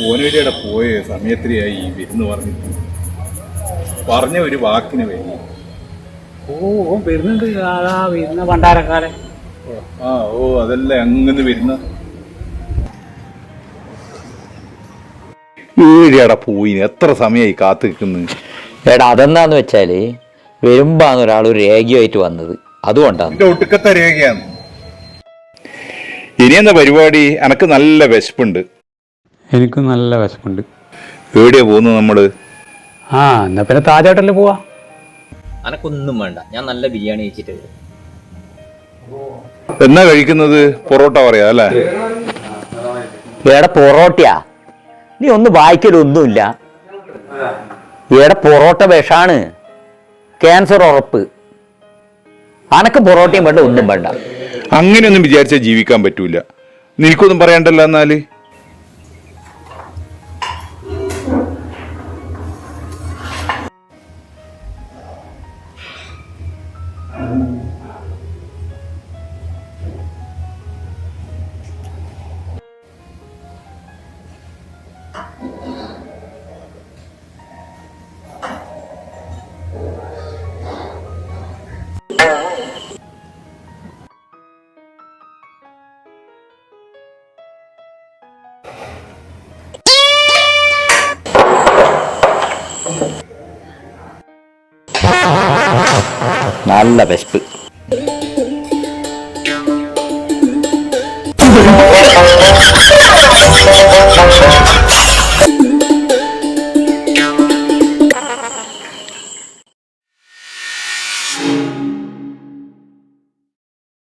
ഓനയുടെ പോയ സമയത്തിനായി വിരുന്ന് പറഞ്ഞ ഒരു വാക്കിന് വേണ്ടി. വരുന്നുണ്ട് വരുന്ന പണ്ടാരക്കാരൻ. അതല്ലേ അങ്ങനെ വരുന്ന ഏടിയാടാ പോയി എത്ര സമയമായി കാത്തു നിൽക്കുന്നു. എടാ അതെന്താന്ന് വെച്ചാല് വരുമ്പാന്ന് ഒരാൾ ഒരു രേഖയായിട്ട് വന്നത്, അതുകൊണ്ടാണ്. ഒട്ടുക്കത്തെ രേഖയാണ്. ഇനി എന്താ പരിപാടി? എനക്ക് നല്ല വിശപ്പുണ്ട്. എനിക്ക് നല്ല വിശപ്പുണ്ട്. എവിടെയാ പോകുന്നത് നമ്മള്? എന്നാ പിന്നെ താജ് ഹോട്ടലിൽ പോവാ. അനക്കൊന്നും വേണ്ട, ഞാൻ നല്ല ബിരിയാണി കഴിച്ചിട്ട് വരും. എന്നാ കഴിക്കുന്നത്? പൊറോട്ട പറയാ അല്ലേ? എടാ പൊറോട്ടയാ? നീ ഒന്ന് വായിക്കലൊന്നുമില്ല. എടാ പൊറോട്ട വിഷാണ്, ക്യാൻസർ ഉറപ്പ്. അനക്ക് പൊറോട്ടയും വേണ്ട, ഒന്നും വേണ്ട. അങ്ങനെയൊന്നും വിചാരിച്ചാൽ ജീവിക്കാൻ പറ്റൂല. നിനക്കൊന്നും പറയണ്ടല്ലോ. എന്നാല് നല്ല വിശപ്പ്.